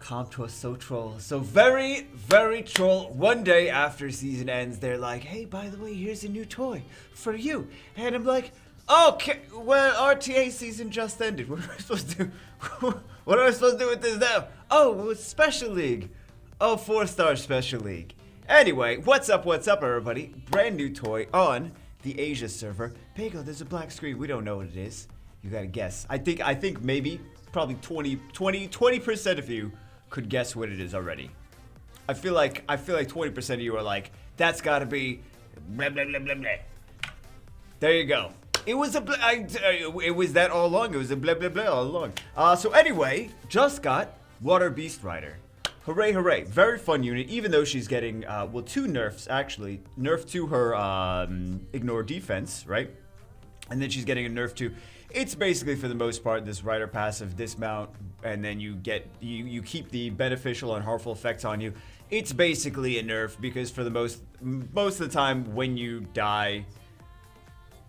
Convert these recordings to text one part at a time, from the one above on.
Comp was so troll. So very, very troll. One day after season ends, they're like, hey, by the way, here's a new toy for you. And I'm like, okay, well, RTA season just ended. What am I supposed to do? What am I supposed to do with this now? Oh, well, it's Special League. Oh, 4-star Special League. Anyway, what's up, everybody? Brand new toy on the Asia server. Bagel, there's a black screen. We don't know what it is. You gotta guess. I think maybe, probably 20% of you could guess what it is already. I feel like 20% of you are like, that's gotta be blah blah blah blah blah. There you go. It was it was that all along. It was a blah blah blah all along. So anyway, just got Water Beast Rider. Hooray, hooray. Very fun unit, even though she's getting, well, 2 nerfs, actually. Nerf to her ignore defense, right? And then she's getting a nerf to, it's basically, for the most part, this Rider passive dismount, and then you get, you keep the beneficial and harmful effects on you. It's basically a nerf, because for the most of the time, when you die,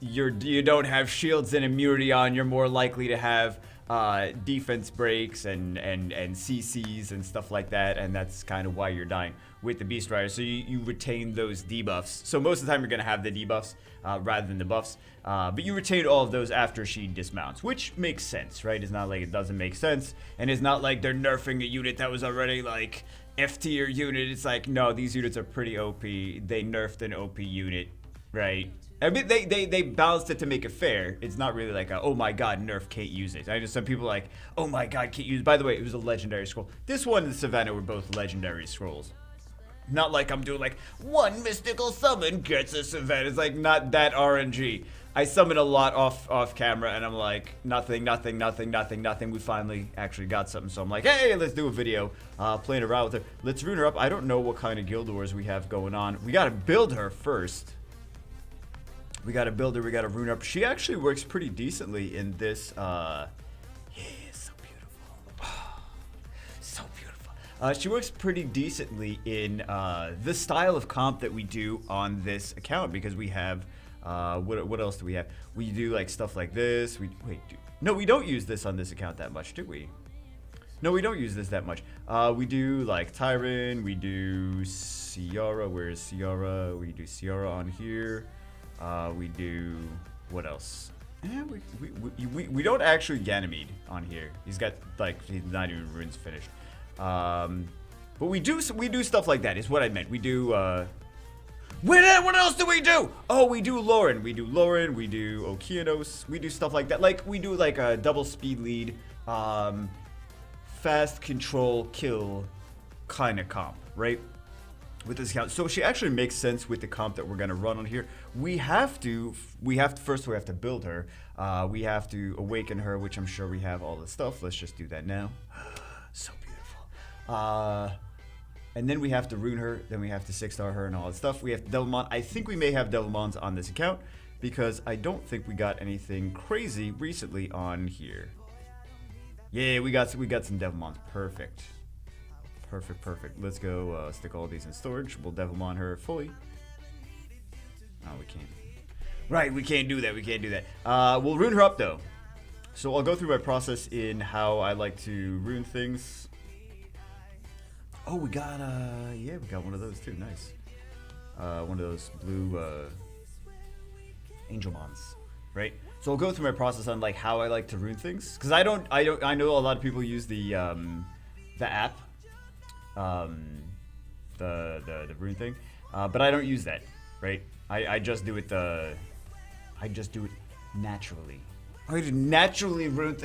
you don't have shields and immunity on, you're more likely to have defense breaks and CCs and stuff like that, and that's kind of why you're dying with the Beast Rider. So you retain those debuffs. So most of the time you're going to have the debuffs rather than the buffs, but you retain all of those after she dismounts, which makes sense, right? It's not like it doesn't make sense, and it's not like they're nerfing a unit that was already like F tier unit. It's like, no, these units are pretty OP. They nerfed an OP unit, right? I mean, they balanced it to make it fair. It's not really like, oh my god, nerf, can't use it. I know some people are like, oh my god, can't use it. By the way, it was a legendary scroll. This one and the Savannah were both legendary scrolls. Not like I'm doing like, one mystical summon gets a Savannah. It's like, not that RNG. I summon a lot off camera, and I'm like, nothing. We finally actually got something. So I'm like, hey, let's do a video playing around with her. Let's rune her up. I don't know what kind of guild wars we have going on. We got to build her first. We gotta build her, we gotta rune up. She actually works pretty decently in this, yeah, so beautiful. So beautiful. She works pretty decently in the style of comp that we do on this account, because we have, what else do we have? We do like stuff like this. No, we don't use this on this account that much, do we? No, we don't use this that much. We do like Tyron, we do Ciara. Where's Ciara? We do Ciara on here. We do, what else? We don't actually Ganymede on here. He's got, like, he's not even runes finished. But we do stuff like that, is what I meant. We do, what else do we do? Oh, we do Lauren. We do Okeanos. We do stuff like that. Like, we do, like, a double speed lead, fast control kill kind of comp, right? With this account. So she actually makes sense with the comp that we're going to run on here. We have to build her. We have to awaken her, which I'm sure we have all the stuff. Let's just do that now. So beautiful. And then we have to rune her. Then we have to 6-star her and all that stuff. We have Devilmon. I think we may have Devilmons on this account, because I don't think we got anything crazy recently on here. Yeah, we got some Devilmons. Perfect. Perfect. Let's go stick all these in storage. We'll Devilmon her fully. Oh, we can't. Right, we can't do that. We'll rune her up, though. So I'll go through my process in how I like to rune things. Oh, we got one of those, too. Nice. One of those blue Angelmons, right? So I'll go through my process on, like, how I like to rune things. Because I know a lot of people use the app. The rune thing, but I don't use that, right? I just do it naturally. I naturally rune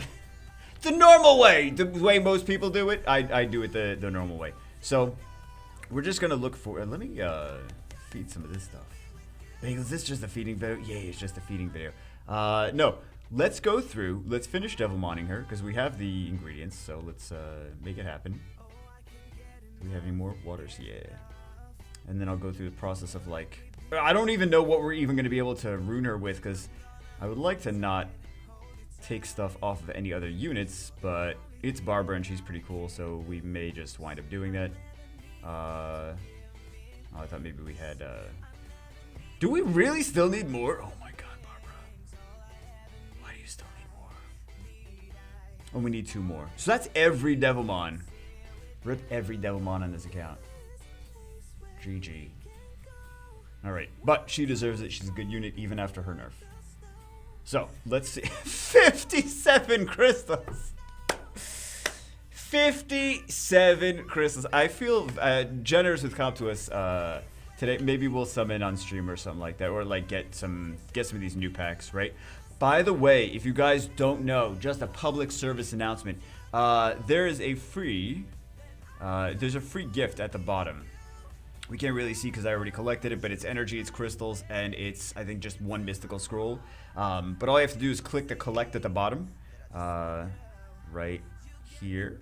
the normal way, the way most people do it. I do it the normal way. So we're just gonna look for. Let me feed some of this stuff. Wait, is this just a feeding video? Yeah, it's just a feeding video. No. Let's go through. Let's finish Devilmoning her, because we have the ingredients. So let's make it happen. Do we have any more waters? Yeah. And then I'll go through the process of, like, I don't even know what we're even going to be able to rune her with, because I would like to not take stuff off of any other units, but it's Barbara and she's pretty cool, so we may just wind up doing that. Oh, I thought maybe we had, do we really still need more? Oh my god, Barbara. Why do you still need more? Oh, we need 2 more. So that's every Devilmon. Rip every Devilmon on this account. GG. Alright, but she deserves it. She's a good unit even after her nerf. So, let's see. 57 crystals! 57 crystals. I feel generous with comp to us today. Maybe we'll summon on stream or something like that, or like get some of these new packs, right? By the way, if you guys don't know, just a public service announcement. There is a free there's a free gift at the bottom. We can't really see because I already collected it, but it's energy, it's crystals, and it's, I think, just one mystical scroll. But all you have to do is click the collect at the bottom, right here,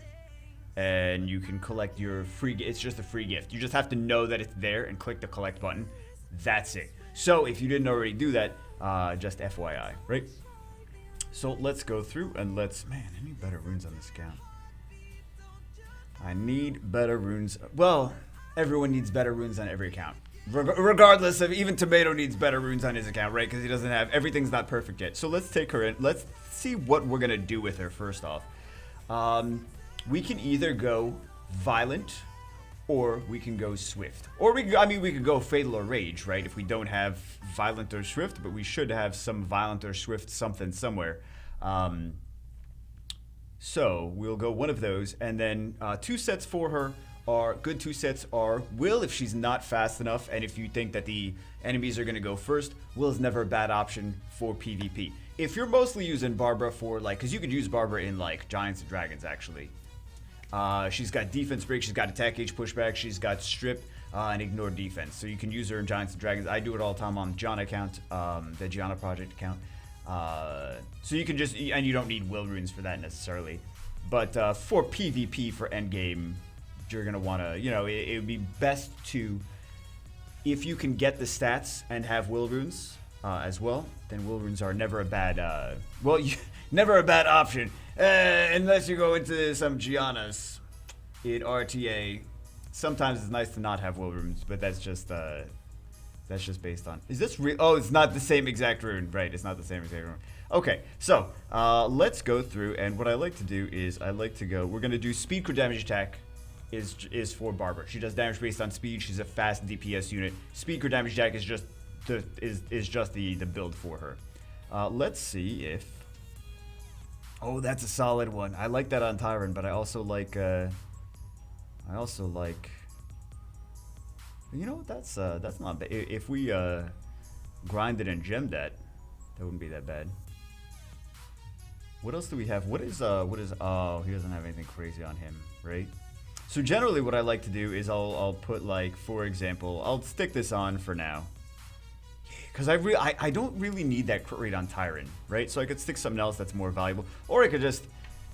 and you can collect your free. It's just a free gift. You just have to know that it's there and click the collect button. That's it. So if you didn't already do that, just FYI, right? So let's go through and let's. Man, I need better runes on this account. I need better runes. Well, everyone needs better runes on every account. Regardless of, even Tomato needs better runes on his account, right? Because he doesn't have, everything's not perfect yet. So let's take her in. Let's see what we're going to do with her first off. We can either go Violent or we can go Swift. Or we could go Fatal or Rage, right? If we don't have Violent or Swift, but we should have some Violent or Swift something somewhere. So we'll go one of those, and then 2 sets for her are good. 2 sets are Will if she's not fast enough, and if you think that the enemies are going to go first. Will is never a bad option for PvP. If you're mostly using Barbara for like, because you could use Barbara in like Giants and Dragons actually. She's got defense break, she's got attack gauge pushback, she's got strip and ignore defense. So you can use her in Giants and Dragons. I do it all the time on Gianna account, the Gianna Project account. So you can just, and you don't need will runes for that necessarily. But for PvP, for endgame, you're going to want to, you know, it would be best to, if you can get the stats and have will runes as well, then will runes are never a bad, never a bad option. Unless you go into some Giannas in RTA. Sometimes it's nice to not have will runes, but that's just based on, is this real? Oh, it's not the same exact rune, right? It's not the same exact rune. Okay, so let's go through, and what I like to do is I like to go, we're going to do speed crit damage attack is for Barbara. She does damage based on speed. She's a fast DPS unit. Speed crit damage attack is just the build for her. Let's see if, oh, that's a solid one. I like that on Tyron, but I also like you know, that's not bad. If we grinded and gemmed that wouldn't be that bad. What else do we have? What is oh, he doesn't have anything crazy on him, right? So generally what I like to do is I'll put, like, for example, I'll stick this on for now. Because I don't really need that crit rate on Tyron, right? So I could stick something else that's more valuable. Or I could just,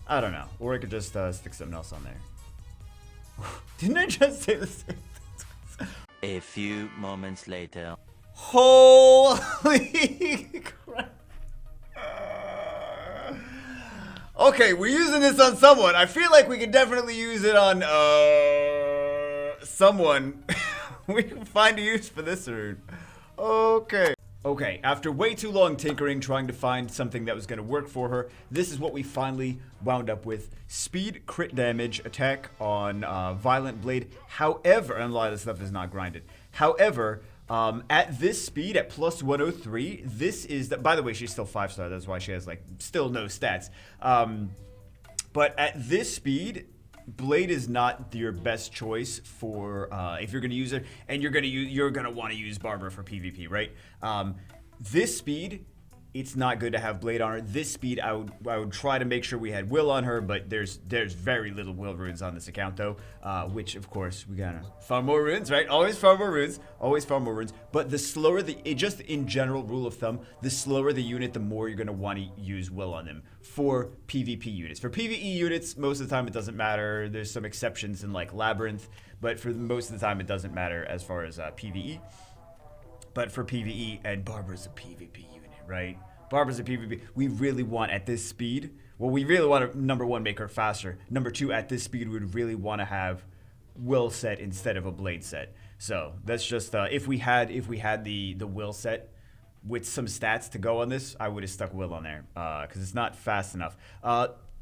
I don't know. Or I could just stick something else on there. Didn't I just say the same thing? A few moments later. Holy crap. Okay, we're using this on someone. I feel like we could definitely use it on someone. We can find a use for this rune. Okay. Okay, after way too long tinkering, trying to find something that was going to work for her, this is what we finally wound up with. Speed, crit damage, attack on Violent Blade. However, and a lot of this stuff is not grinded. However, at this speed, at plus 103, this is, by the way, she's still 5-star. That's why she has, like, still no stats. But at this speed, Blade is not your best choice for if you're going to use it, and you're going to want to use Barbara for PvP, right? This speed, it's not good to have Blade on her. This speed, I would try to make sure we had Will on her, but there's very little Will runes on this account though, which of course we gotta farm more runes, right? Always farm more runes, always farm more runes. But the slower just in general rule of thumb, the slower the unit, the more you're gonna want to use Will on them for PvP units. For PvE units, most of the time it doesn't matter. There's some exceptions in like Labyrinth, but for most of the time it doesn't matter as far as PvE. But for PvE, and Barbara's a PvP unit, right? Barbara's a PvP. We really want at this speed, well, we really want to, number one, make her faster. Number two, at this speed, we'd really want to have Will set instead of a Blade set. So that's just, if we had the Will set with some stats to go on this, I would have stuck Will on there, because it's not fast enough.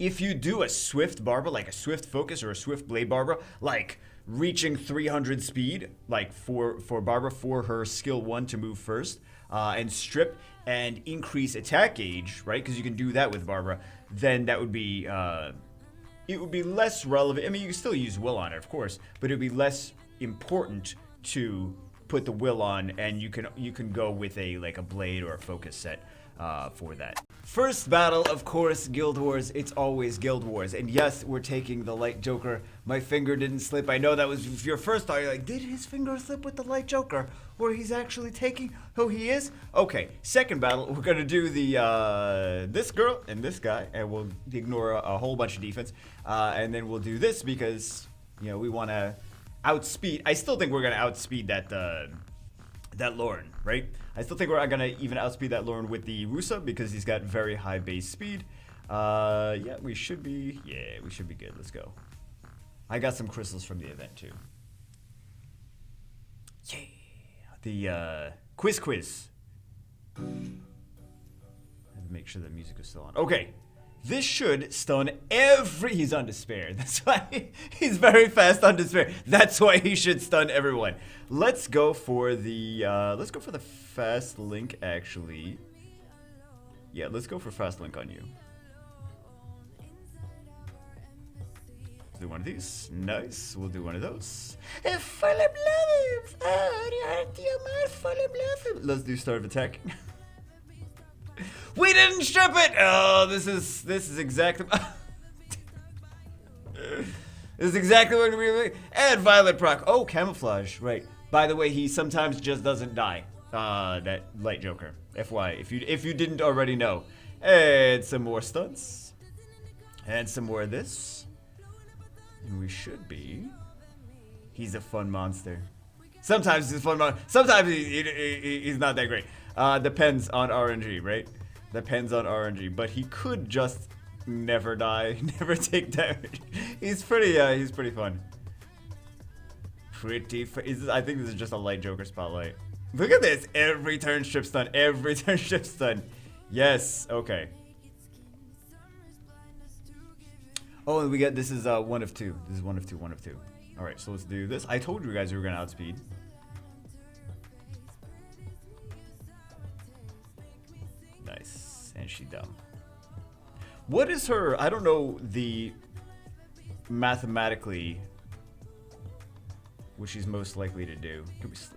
if you do a Swift Barbara, like a Swift Focus or a Swift Blade Barbara, like reaching 300 speed, like for Barbara, for her skill 1 to move first, and strip and increase attack gauge, right? Because you can do that with Barbara, then that would be, it would be less relevant. I mean, you can still use Will on it, of course, but it would be less important to put the Will on, and you can go with a Blade or a Focus set for that. First battle, of course, Guild Wars. It's always Guild Wars. And yes, we're taking the Light Joker. My finger didn't slip. I know that was your first thought. You're like, did his finger slip with the Light Joker? Or he's actually taking who he is? Okay, second battle, we're going to do the this girl and this guy. And we'll ignore a whole bunch of defense. And then we'll do this because, you know, we want to outspeed. I still think we're going to outspeed that Lauren, right? I still think we're gonna even outspeed that Lauren with the Rusa because he's got very high base speed. Yeah, we should be good. Let's go. I got some crystals from the event too. Yeah, the quiz. Make sure the music is still on. Okay. This should stun he's on despair. That's why he's very fast on despair. That's why he should stun everyone. Let's go for the fast link actually. Yeah, let's go for fast link on you. Do one of these. Nice. We'll do one of those. Let's do start of attack. We didn't strip it! Oh, this is exactly this is exactly what we and Violet proc. Oh, camouflage, right. By the way, he sometimes just doesn't die. That Light Joker. FY, if you didn't already know. And some more stunts. And some more of this. And we should be. He's a fun monster. Sometimes he's a fun monster. Sometimes he's not that great. Depends on RNG, right? Depends on RNG, but he could just never die, never take damage. He's pretty fun. I think this is just a Light Joker spotlight. Look at this! Every turn strip stun, every turn strip stun. Yes, okay. Oh, and we get, this is 1 of 2. This is 1 of 2, 1 of 2. Alright, so let's do this. I told you guys we were gonna outspeed. Nice. And she dumb. What is her, I don't know the mathematically what she's most likely to do.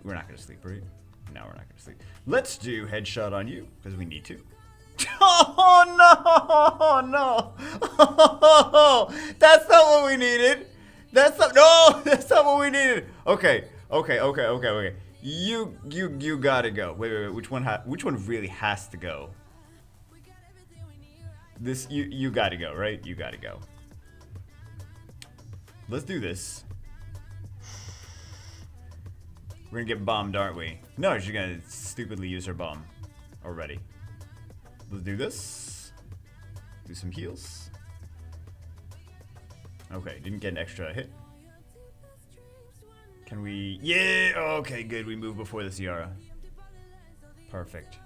We're not gonna sleep, right? No, we're not gonna sleep. Let's do headshot on you, because we need to. Oh no! Oh, that's not what we needed. That's not what we needed. Okay. You gotta go. Wait. Which one really has to go? This you gotta go, right? You gotta go. Let's do this. We're gonna get bombed, aren't we? No, she's gonna stupidly use her bomb already. Let's do this. Do some heals. Okay, didn't get an extra hit. Can we? Yeah! Okay, good. We move before the Ciara. Perfect.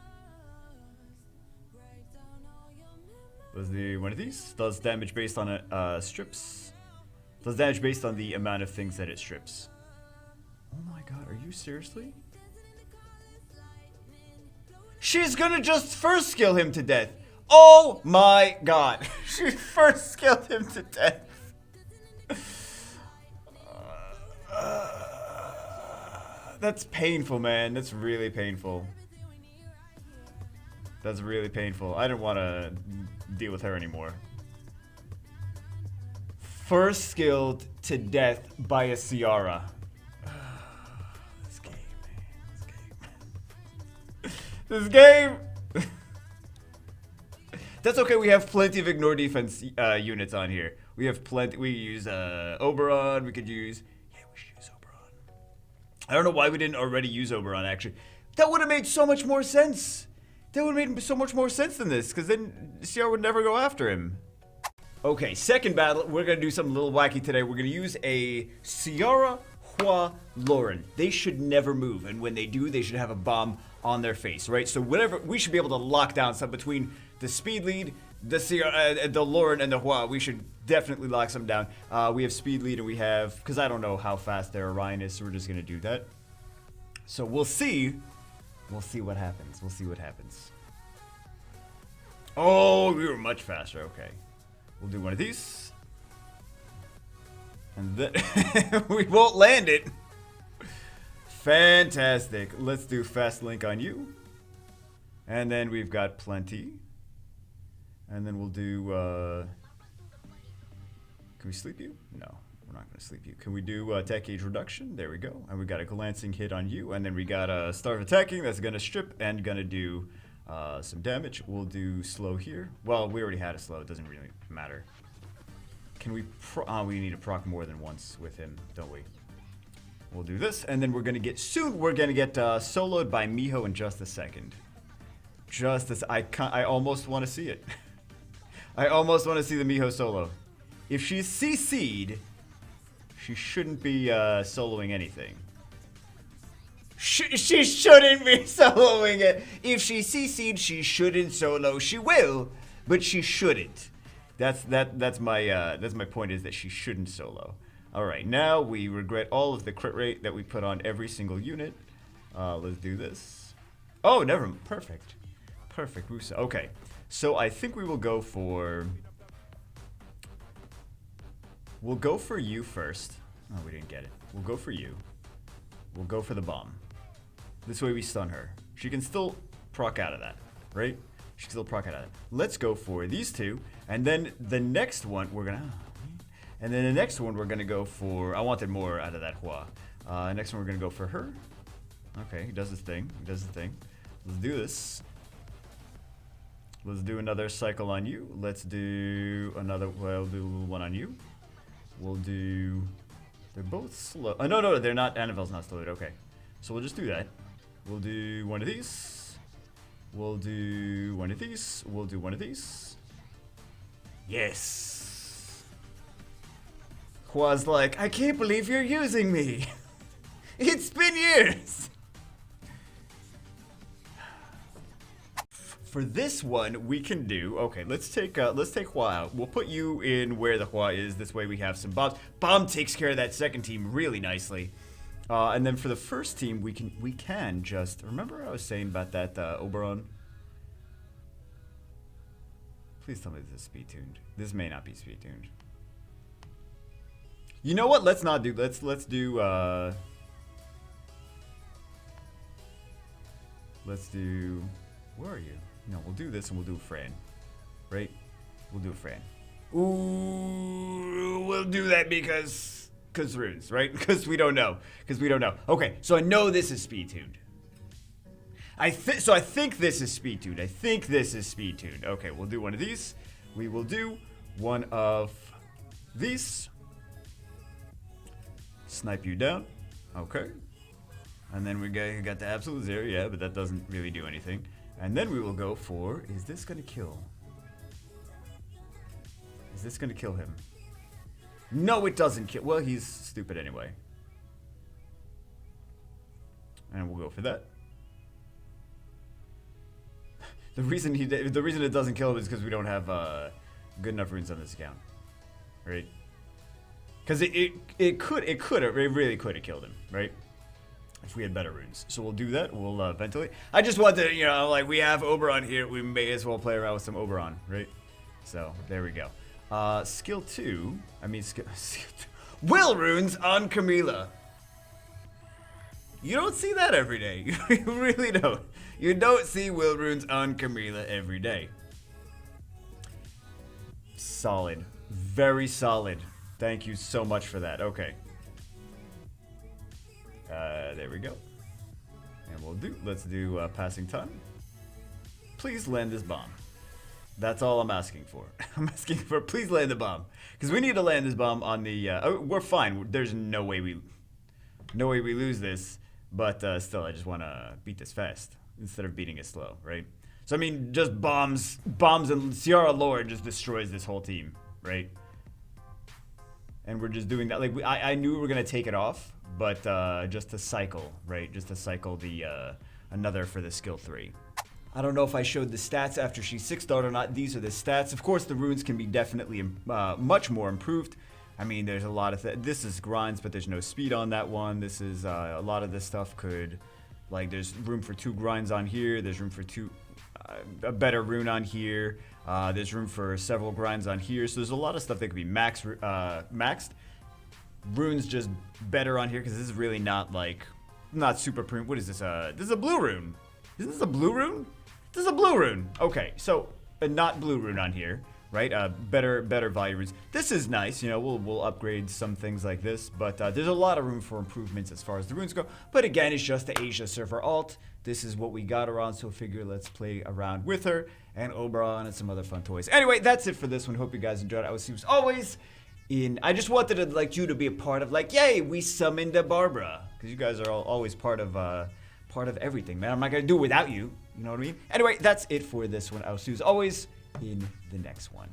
Let's do one of these. Does damage based on strips. Does damage based on the amount of things that it strips. Oh my god, are you seriously? She's gonna just first skill him to death. Oh my god. She first skilled him to death. That's painful, man. That's really painful. That's really painful. I don't want to deal with her anymore. First skilled to death by a Ciara. This game, man. This game. That's okay. We have plenty of ignore defense units on here. We have plenty. We use Oberon. We could use. Yeah, we should use Oberon. I don't know why we didn't already use Oberon. Actually, that would have made so much more sense. That would have made so much more sense than this, because then Ciara would never go after him. Okay, second battle. We're gonna do something a little wacky today. We're gonna use a Ciara, Hua, Lauren. They should never move, and when they do, they should have a bomb on their face, right? So whatever, we should be able to lock down something between the speed lead, the Lauren and the Hua, we should definitely lock some down. We have speed lead and we have, because I don't know how fast their Orion is, so we're just going to do that. So we'll see. We'll see what happens. We'll see what happens. Oh, we were much faster. Okay. We'll do one of these. And then we won't land it. Fantastic. Let's do fast link on you. And then we've got plenty. And then we'll do, can we sleep you? No, we're not gonna sleep you. Can we do tech age reduction? There we go. And we got a glancing hit on you. And then we got a starve attacking that's gonna strip and gonna do some damage. We'll do slow here. Well, we already had a slow, it doesn't really matter. Can we we need to proc more than once with him, don't we? We'll do this, and then we're gonna get, soloed by Miho in just a second. Just as, I almost wanna see it. I almost want to see the Miho solo. If she's CC'd, she shouldn't be soloing anything. She shouldn't be soloing it. If she's CC'd, she shouldn't solo. She will, but she shouldn't. That's my point, is that she shouldn't solo. All right, now we regret all of the crit rate that we put on every single unit. Let's do this. Oh, perfect. Perfect, Rusa. Okay. So I think we will go for... We'll go for you first. Oh, we didn't get it. We'll go for you. We'll go for the bomb. This way we stun her. She can still proc out of that, right? She can still proc out of that. Let's go for these two. And then the next one, we're gonna... And then the next one, we're gonna go for... I wanted more out of that Hua. Next one, we're gonna go for her. Okay, he does his thing. He does his thing. Let's do this. Let's do another cycle on you. Let's do another, we'll do one on you. We'll do, they're both slow. Oh, no, they're not, Annabelle's not slowed, okay. So we'll just do that. We'll do one of these. We'll do one of these. We'll do one of these. Yes. Hua's like, I can't believe you're using me. It's been years. For this one, we can do, okay, let's take Hua out. We'll put you in where the Hua is. This way we have some bombs. Bomb takes care of that second team really nicely. And then for the first team, we can just, remember what I was saying about that Oberon? Please tell me this is speed tuned. This may not be speed tuned. You know what? Let's not do, let's do, where are you? No, we'll do this and we'll do Fran. Right? We'll do Fran. Ooh, we'll do that because runes, right? Because we don't know. Okay, so I know this is speed tuned. I think this is speed tuned. Okay, we'll do one of these. We will do one of these. Snipe you down. Okay. And then we got the absolute zero, yeah, but that doesn't really do anything. And then we will go for, is this gonna kill? Is this gonna kill him? No, it doesn't kill. Well, he's stupid anyway. And we'll go for that. The reason it doesn't kill him is because we don't have good enough runes on this account, right? Because it really could have killed him, right? If we had better runes. So we'll do that. We'll ventilate. I just want to, like, we have Oberon here. We may as well play around with some Oberon, right? So there we go. Skill 2. I mean, skill 2. Will runes on Camila. You don't see that every day. You really don't. You don't see will runes on Camila every day. Solid. Very solid. Thank you so much for that. Okay. There we go. And let's do passing time. Please land this bomb. That's all I'm asking for. I'm asking for, please land the bomb. Because we need to land this bomb on the, we're fine. There's no way we lose this. But still, I just want to beat this fast instead of beating it slow, right? So, I mean, just bombs and Ciara Lord just destroys this whole team, right? And we're just doing that. Like, I knew we were going to take it off, but just to cycle, right? Just to cycle the another for the skill 3. I don't know if I showed the stats after she's 6-star or not. These are the stats. Of course, the runes can be definitely much more improved. I mean, there's a lot of this is grinds, but there's no speed on that one. This is a lot of this stuff could, like, there's room for 2 grinds on here. There's room for a better rune on here. There's room for several grinds on here. So there's a lot of stuff that could be maxed. Runes just better on here because this is really not super premium. What is this? This is a blue rune. Is this a blue rune? This is a blue rune. Okay, so a not blue rune on here, right? Better value runes. This is nice. You know, we'll upgrade some things like this, but there's a lot of room for improvements as far as the runes go. But again, it's just the Asia server alt. This is what we got her on, so figure let's play around with her and Oberon and some other fun toys. Anyway, that's it for this one. Hope you guys enjoyed it. I will see you as always I just wanted to, you to be a part of, yay, we summoned a Barbara, because you guys are always part of everything, man. I'm not gonna do it without you. You know what I mean? Anyway, that's it for this one. I will see you as always in the next one.